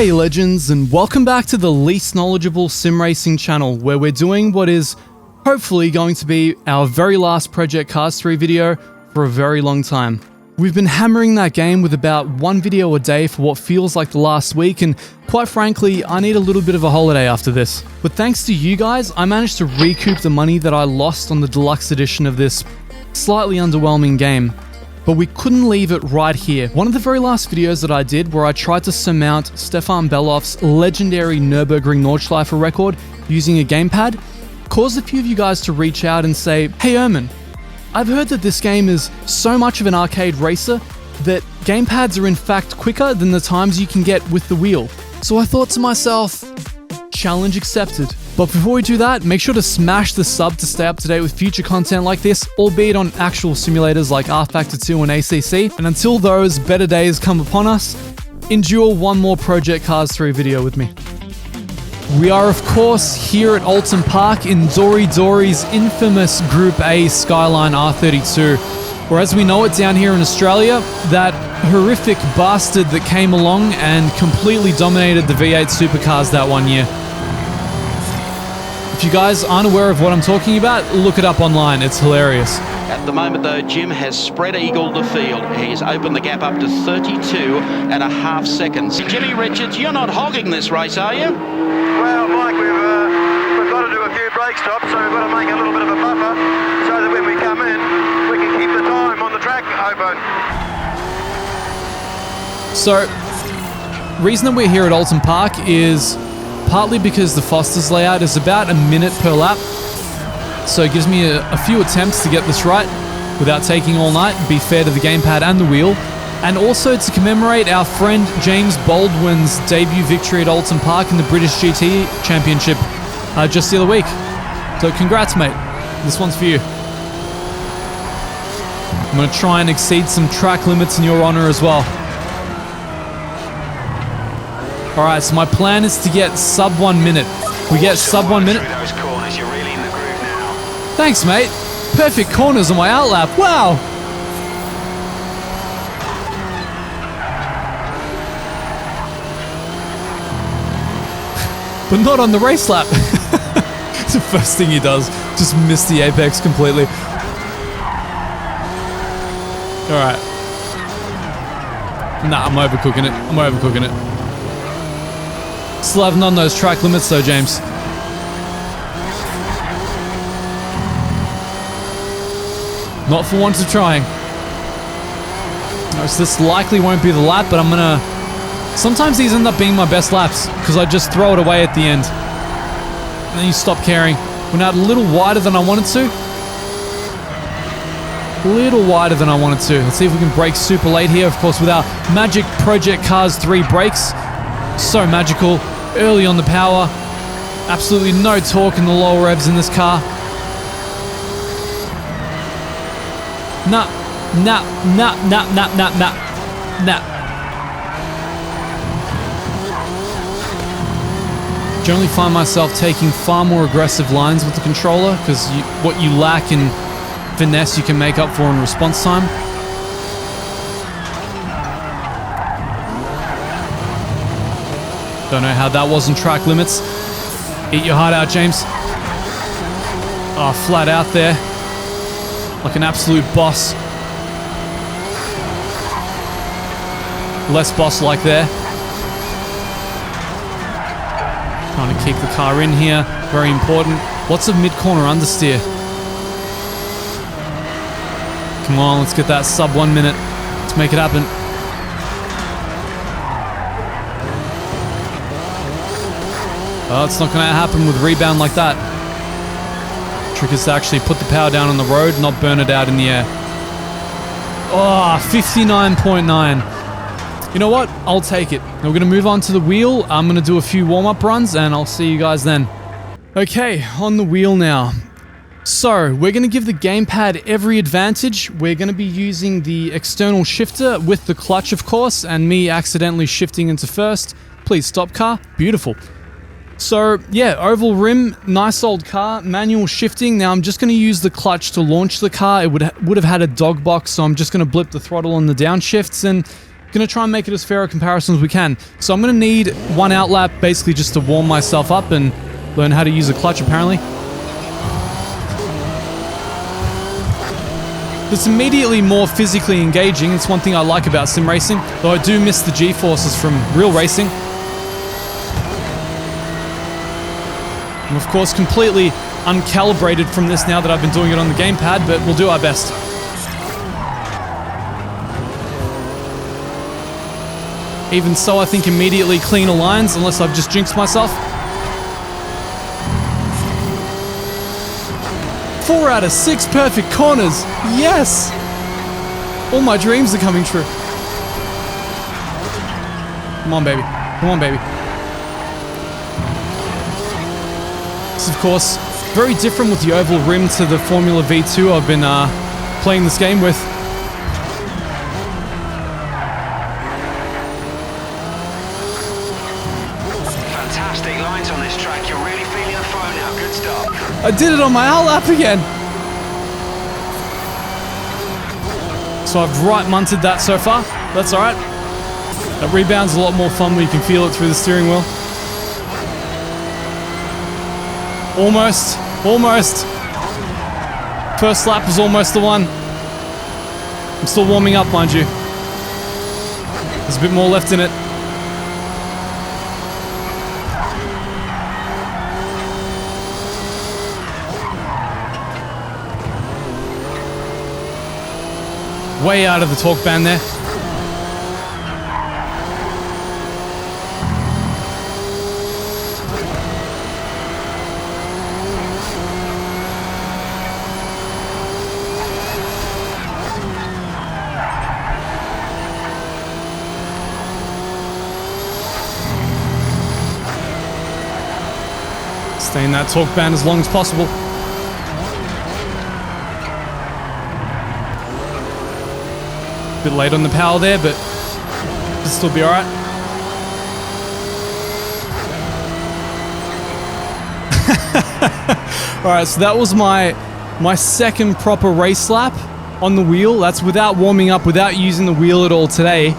Hey legends, and welcome back to the least knowledgeable sim racing channel, where we're doing what is hopefully going to be our very last Project Cars 3 video for a very long time. We've been hammering that game with about one video a day for what feels like the last week, and quite frankly, I need a little bit of a holiday after this. But thanks to you guys, I managed to recoup the money that I lost on the deluxe edition of this slightly underwhelming game. But we couldn't leave it right here. One of the very last videos that I did, where I tried to surmount Stefan Belloff's legendary Nürburgring Nordschleife record using a gamepad, caused a few of you guys to reach out and say, "Hey Erman, I've heard that this game is so much of an arcade racer that gamepads are in fact quicker than the times you can get with the wheel." So I thought to myself, challenge accepted. But before we do that, make sure to smash the sub to stay up to date with future content like this, albeit on actual simulators like rFactor 2 and ACC. And until those better days come upon us, endure one more Project Cars 3 video with me. We are of course here at Oulton Park in Dory Dory's infamous Group A Skyline R32, or as we know it down here in Australia, that horrific bastard that came along and completely dominated the V8 supercars that one year. If you guys aren't aware of what I'm talking about, look it up online, it's hilarious. At the moment though, Jim has spread eagled the field. He's opened the gap up to 32.5 seconds. Jimmy Richards, you're not hogging this race, are you? Well, Mike, we've got to do a few brake stops, so we've got to make a little bit of a buffer so that when we come in, we can keep the time on the track open. So, reason that we're here at Oulton Park is partly because the Foster's layout is about a minute per lap, so it gives me a few attempts to get this right without taking all night, be fair to the gamepad and the wheel, and also to commemorate our friend James Baldwin's debut victory at Oulton Park in the British GT Championship just the other week. So congrats mate, this one's for you. I'm going to try and exceed some track limits in your honor as well. Alright, so my plan is to get sub 1 minute. We get sub 1 minute. Those corners, you're really in the groove now. Thanks, mate. Perfect corners on my outlap. Wow. But not on the race lap. It's the first thing he does. Just miss the apex completely. Alright. Nah, I'm overcooking it. I'm overcooking it. Still haven't done those track limits though, James. Not for want of trying. So this likely won't be the lap, but I'm gonna... Sometimes these end up being my best laps, because I just throw it away at the end. And then you stop caring. Went out a little wider than I wanted to. A little wider than I wanted to. Let's see if we can brake super late here, of course, with our magic Project Cars 3 brakes. So magical, early on the power, absolutely no torque in the lower revs in this car. Nah. Generally find myself taking far more aggressive lines with the controller, because what you lack in finesse you can make up for in response time. Don't know how that wasn't track limits. Eat your heart out, James. Oh, flat out there. Like an absolute boss. Less boss-like there. Trying to keep the car in here. Very important. Lots of mid-corner understeer. Come on, let's get that sub 1 minute. Let's make it happen. Oh, it's not going to happen with rebound like that. Trick is to actually put the power down on the road, not burn it out in the air. Oh, 59.9. You know what? I'll take it. Now we're going to move on to the wheel. I'm going to do a few warm-up runs, and I'll see you guys then. Okay, on the wheel now. So, we're going to give the gamepad every advantage. We're going to be using the external shifter with the clutch, of course, and me accidentally shifting into first. Please stop, car. Beautiful. So, yeah, oval rim, nice old car, manual shifting. Now, I'm just going to use the clutch to launch the car. It would have had a dog box, so I'm just going to blip the throttle on the downshifts, and Gonna try and make it as fair a comparison as we can. So I'm gonna need one out lap basically just to warm myself up and learn how to use a clutch apparently. It's immediately more physically engaging. It's one thing I like about sim racing, though I do miss the G-forces from real racing. I'm of course completely uncalibrated from this now that I've been doing it on the gamepad, but we'll do our best. Even so, I think immediately cleaner lines, unless I've just jinxed myself. 4 out of 6 perfect corners. Yes! All my dreams are coming true. Come on, baby. Come on, baby. This, of course, very different with the oval rim to the Formula V2 I've been playing this game with. Fantastic lines on this track. You're really feeling the flow now. Good start. I did it on my out lap again. So I've right munted that so far. That's alright. That rebound's a lot more fun when you can feel it through the steering wheel. Almost. Almost. First lap was almost the one. I'm still warming up, mind you. There's a bit more left in it. Way out of the torque band there. Stay in that torque band as long as possible. Bit late on the power there, but it'll still be alright. Alright, so that was my second proper race lap on the wheel. That's without warming up, without using the wheel at all today.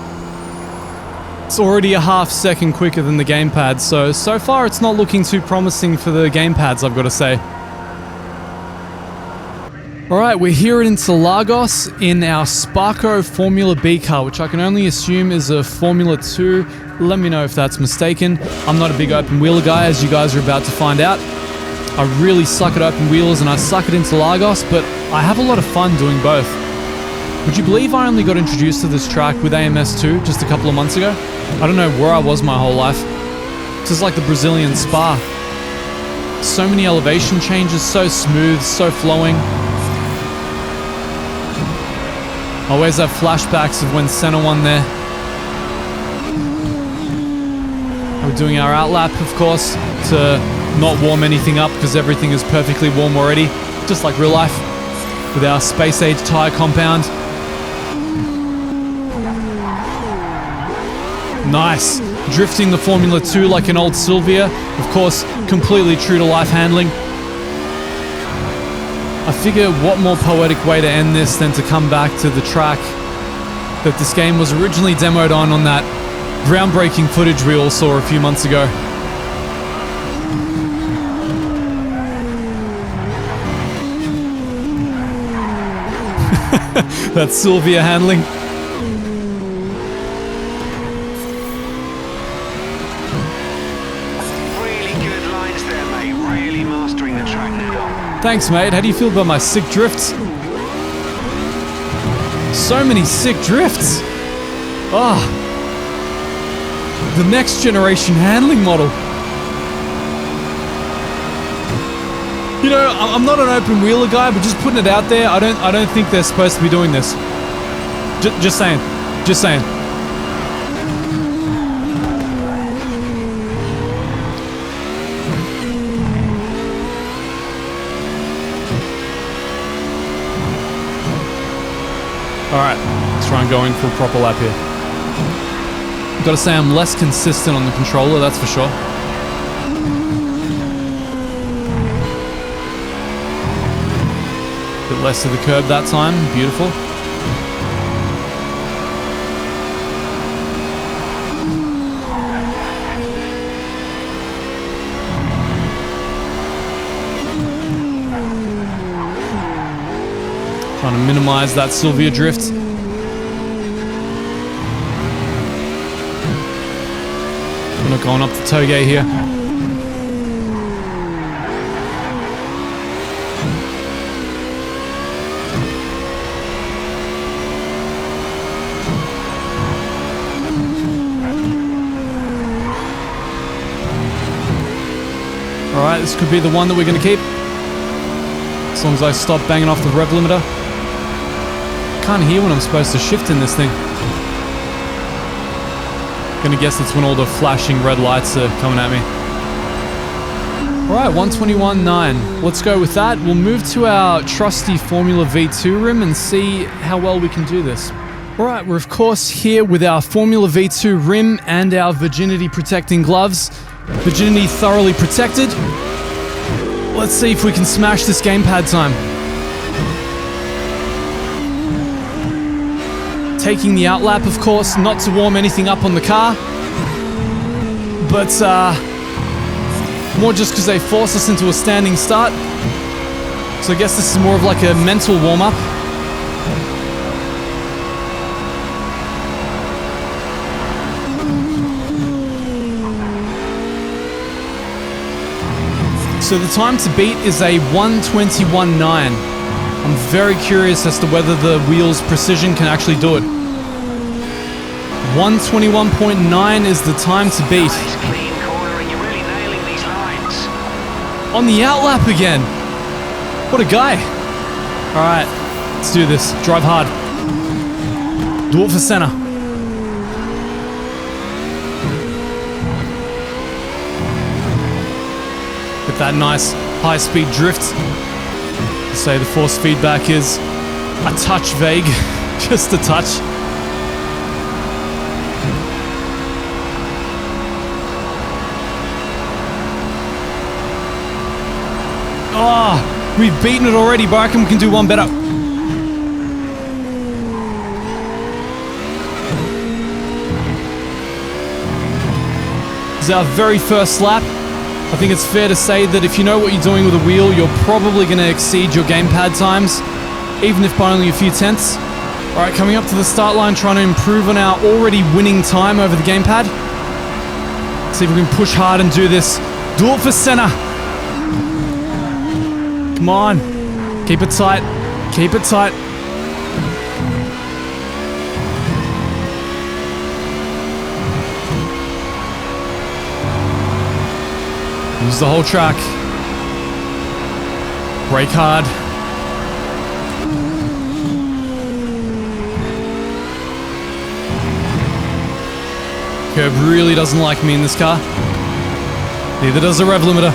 It's already a half second quicker than the gamepad, so far it's not looking too promising for the gamepads, I've got to say. Alright, we're here at Interlagos in our Sparko Formula B car, which I can only assume is a Formula 2. Let me know if that's mistaken. I'm not a big open wheeler guy, as you guys are about to find out. I really suck at open wheelers and I suck at Interlagos, but I have a lot of fun doing both. Would you believe I only got introduced to this track with AMS2 just a couple of months ago? I don't know where I was my whole life. This is like the Brazilian Spa. So many elevation changes, so smooth, so flowing. I always have flashbacks of when Senna won there. We're doing our outlap, of course, to not warm anything up because everything is perfectly warm already, just like real life, with our space-age tyre compound. Nice. Drifting the Formula 2 like an old Silvia. Of course, completely true to life handling. I figure what more poetic way to end this than to come back to the track that this game was originally demoed on that groundbreaking footage we all saw a few months ago. That's Silvia handling. Thanks, mate. How do you feel about my sick drifts? So many sick drifts. Ah, the next generation handling model. You know, I'm not an open wheeler guy, but just putting it out there, I don't think they're supposed to be doing this. Just saying. Just saying. Alright, let's try and go in for a proper lap here. Gotta say I'm less consistent on the controller, that's for sure. Bit less to the curb that time, beautiful. Trying to minimize that Sylvia drift. We're not going up the tow gate here. Alright, this could be the one that we're going to keep. As long as I stop banging off the rev limiter. Can't hear when I'm supposed to shift in this thing. Gonna guess that's when all the flashing red lights are coming at me. Alright, 121.9. Let's go with that. We'll move to our trusty Formula V2 rim and see how well we can do this. Alright, we're of course here with our Formula V2 rim and our virginity protecting gloves. Virginity thoroughly protected. Let's see if we can smash this gamepad time. Taking the outlap, of course, not to warm anything up on the car, but more just because they force us into a standing start. So I guess this is more of like a mental warm-up. So the time to beat is a 121.9. I'm very curious as to whether the wheel's precision can actually do it. 121.9 is the time to beat. Nice clean corner and you're really nailing these lines. On the outlap again. What a guy. Alright, let's do this. Drive hard. Do it for center. With that nice high-speed drift. Say the force feedback is a touch vague, just a touch. Oh, we've beaten it already, but I reckon we can do one better. This is our very first lap. I think it's fair to say that if you know what you're doing with a wheel, you're probably going to exceed your gamepad times, even if by only a few tenths. Alright, coming up to the start line, trying to improve on our already winning time over the gamepad. See if we can push hard and do this. Do it for center. Come on. Keep it tight. Keep it tight. Use the whole track. Brake hard. Curb really doesn't like me in this car. Neither does the rev limiter.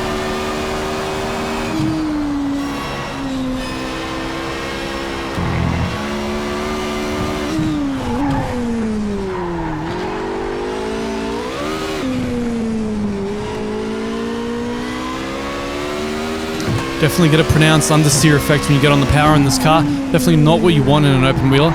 Definitely get a pronounced understeer effect when you get on the power in this car. Definitely not what you want in an open wheeler.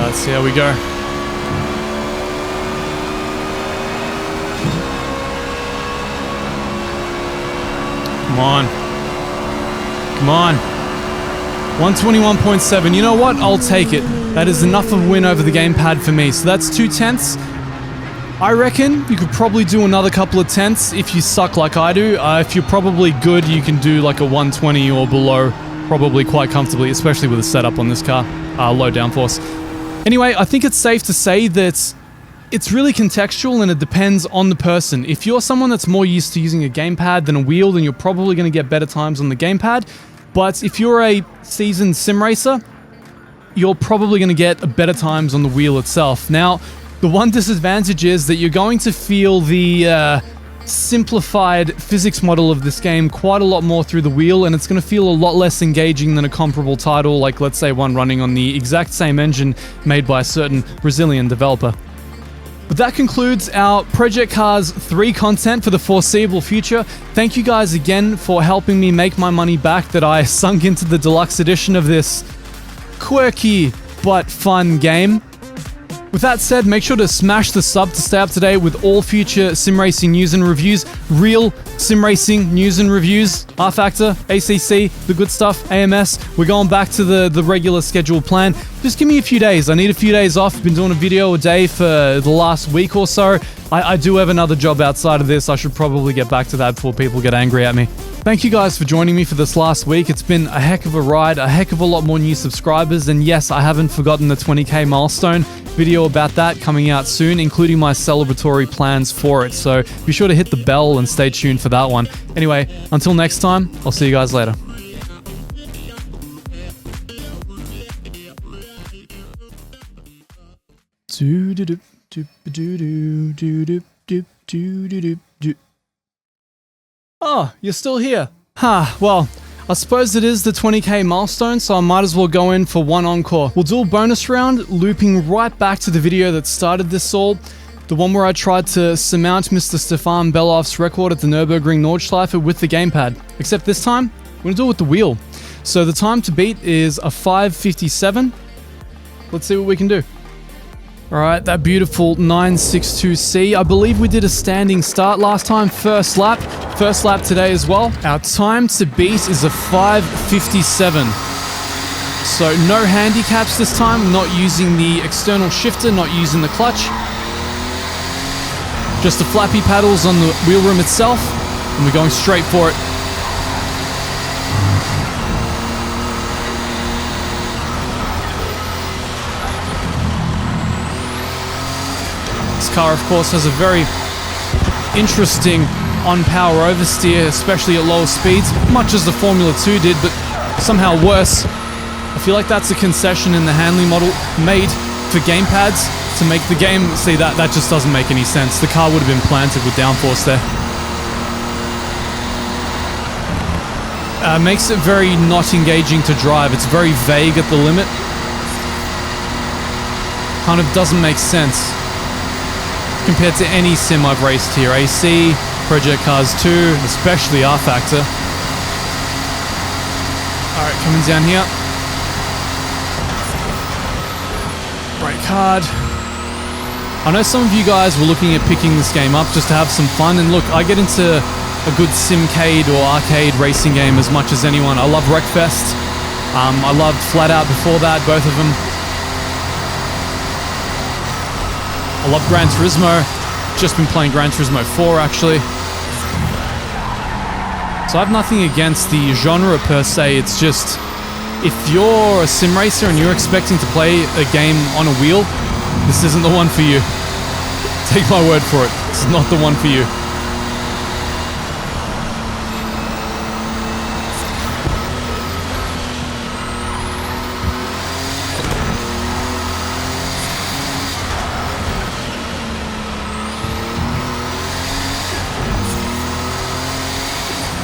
Let's see how we go. Come on. Come on. 121.7. You know what? I'll take it. That is enough of a win over the gamepad for me. So that's 2 tenths. I reckon you could probably do another couple of tenths if you suck like I do. If you're probably good, you can do like a 120 or below probably quite comfortably, especially with the setup on this car. Low downforce. Anyway, I think it's safe to say that it's really contextual and it depends on the person. If you're someone that's more used to using a gamepad than a wheel, then you're probably going to get better times on the gamepad. But if you're a seasoned sim racer, you're probably going to get better times on the wheel itself. Now, the one disadvantage is that you're going to feel the simplified physics model of this game quite a lot more through the wheel, and it's going to feel a lot less engaging than a comparable title, like let's say one running on the exact same engine made by a certain Brazilian developer. But that concludes our Project Cars 3 content for the foreseeable future. Thank you guys again for helping me make my money back that I sunk into the deluxe edition of this quirky but fun game. With that said, make sure to smash the sub to stay up to date with all future sim racing news and reviews, real sim racing news and reviews, rFactor, ACC, the good stuff, AMS. We're going back to the regular scheduled plan. Just give me a few days. I need a few days off. I've been doing a video a day for the last week or so. I do have another job outside of this. I should probably get back to that before people get angry at me. Thank you guys for joining me for this last week. It's been a heck of a ride, a heck of a lot more new subscribers, and yes, I haven't forgotten the 20k milestone. Video about that coming out soon, including my celebratory plans for it, so be sure to hit the bell and stay tuned for that one. Anyway, until next time, I'll see you guys later. Oh, you're still here. Well, I suppose it is the 20k milestone, so I might as well go in for one encore. We'll do a bonus round, looping right back to the video that started this all. The one where I tried to surmount Mr. Stefan Beloff's record at the Nürburgring Nordschleife with the gamepad. Except this time, we're gonna do it with the wheel. So the time to beat is a 5:57. Let's see what we can do. Alright, that beautiful 962C. I believe we did a standing start last time, first lap today as well. Our time to beat is a 5:57. So no handicaps this time, not using the external shifter, not using the clutch. Just the flappy paddles on the wheel rim itself, and we're going straight for it. This car, of course, has a very interesting on-power oversteer, especially at lower speeds, much as the Formula 2 did, but somehow worse. I feel like that's a concession in the handling model made for gamepads to make the game. See, that just doesn't make any sense. The car would have been planted with downforce there. Makes it very not engaging to drive. It's very vague at the limit. Kind of doesn't make sense compared to any sim I've raced here. AC, Project Cars 2, especially rFactor. Alright, coming down here. Brake hard. I know some of you guys were looking at picking this game up just to have some fun, and look, I get into a good simcade or arcade racing game as much as anyone. I love Wreckfest. I loved Flat Out before that, both of them. I love Gran Turismo. Just been playing Gran Turismo 4 actually. So I have nothing against the genre per se. It's just, if you're a sim racer and you're expecting to play a game on a wheel, this isn't the one for you. Take my word for it. It's not the one for you.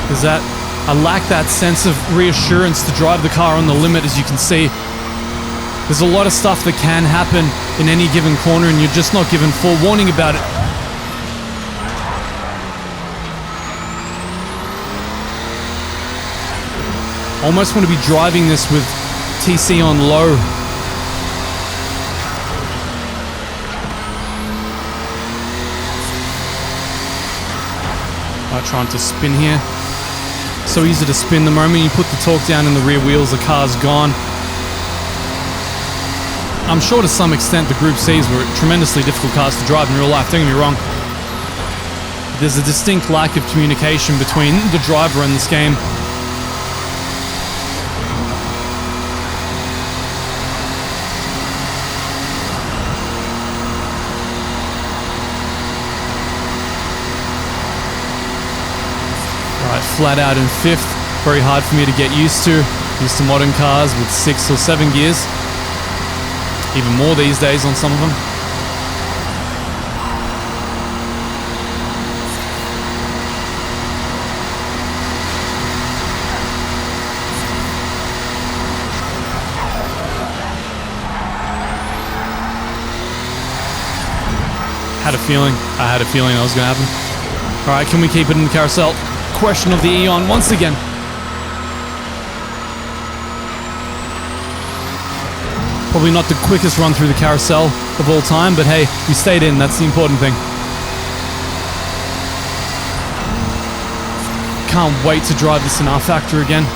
Is that I lack that sense of reassurance to drive the car on the limit. As you can see, there's a lot of stuff that can happen in any given corner and you're just not given forewarning about it. Almost want to be driving this with TC on low. Trying to spin here. So easy to spin. The moment you put the torque down in the rear wheels, the car's gone. I'm sure to some extent the Group Cs were tremendously difficult cars to drive in real life, don't get me wrong. There's a distinct lack of communication between the driver and this game. Flat Out in 5th, very hard for me to get used to modern cars with 6 or 7 gears, even more these days on some of them. had a feeling. I had a feeling that was going to happen. All right, can we keep it in the carousel? Question of the Eon once again. Probably not the quickest run through the carousel of all time, but hey, we stayed in. That's the important thing. Can't wait to drive this in rFactor again.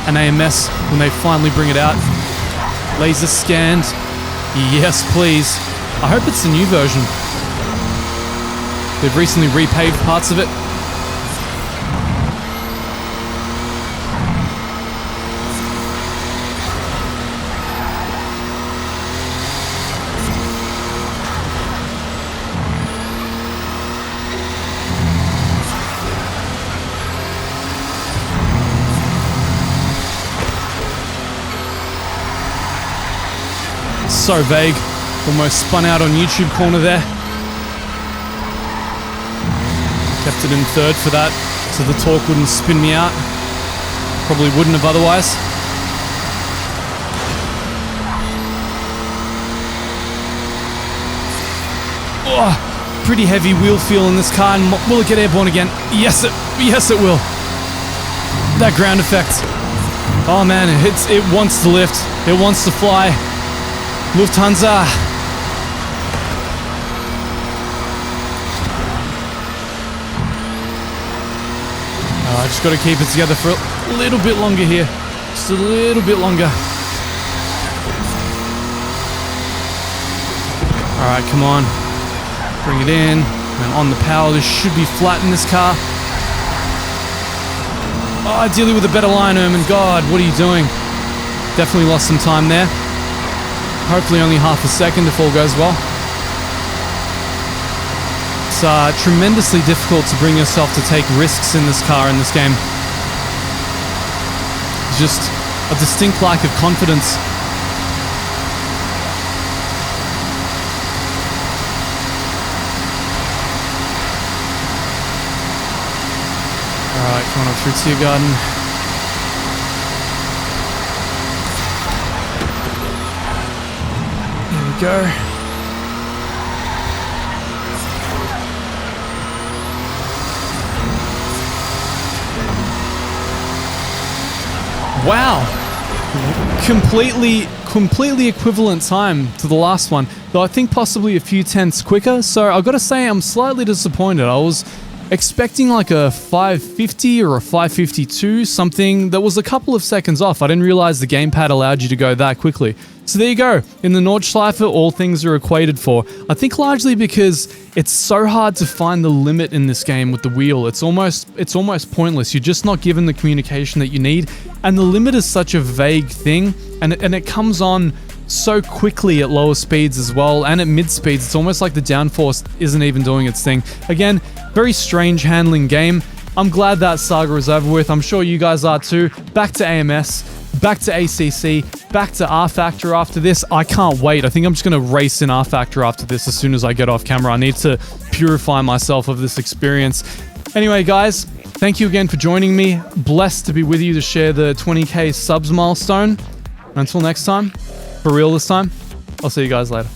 And AMS when they finally bring it out. Laser scanned. Yes, please. I hope it's the new version. They've recently repaved parts of it. So vague. Almost spun out on YouTube corner there. Kept it in third for that, so the torque wouldn't spin me out. Probably wouldn't have otherwise. Oh, pretty heavy wheel feel in this car, and will it get airborne again? Yes, it will. That ground effect. Oh man, it wants to lift. It wants to fly. Lufthansa. I just got to keep it together for a little bit longer here. Just a little bit longer. Alright, come on. Bring it in. And on the power, this should be flat in this car. Oh, ideally with a better line, Erman. God, what are you doing? Definitely lost some time there. Hopefully only half a second if all goes well. It's tremendously difficult to bring yourself to take risks in this car in this game. Just a distinct lack of confidence. Alright, come on up through Tiergarten. Here we go. Wow, completely equivalent time to the last one, though I think possibly a few tenths quicker. So I've got to say I'm slightly disappointed. I was expecting like a 550 or a 552, something that was a couple of seconds off. I didn't realize the gamepad allowed you to go that quickly. So there you go. In the Nordschleife, all things are equated for. I think largely because it's so hard to find the limit in this game with the wheel. It's almost pointless. You're just not given the communication that you need. And the limit is such a vague thing. And it comes on so quickly at lower speeds as well. And at mid speeds, it's almost like the downforce isn't even doing its thing. Again, very strange handling game. I'm glad that saga is over with. I'm sure you guys are too. Back to AMS. Back to ACC, back to rFactor after this. I can't wait. I think I'm just going to race in rFactor after this as soon as I get off camera. I need to purify myself of this experience. Anyway, guys, thank you again for joining me. Blessed to be with you to share the 20k subs milestone. Until next time, for real this time, I'll see you guys later.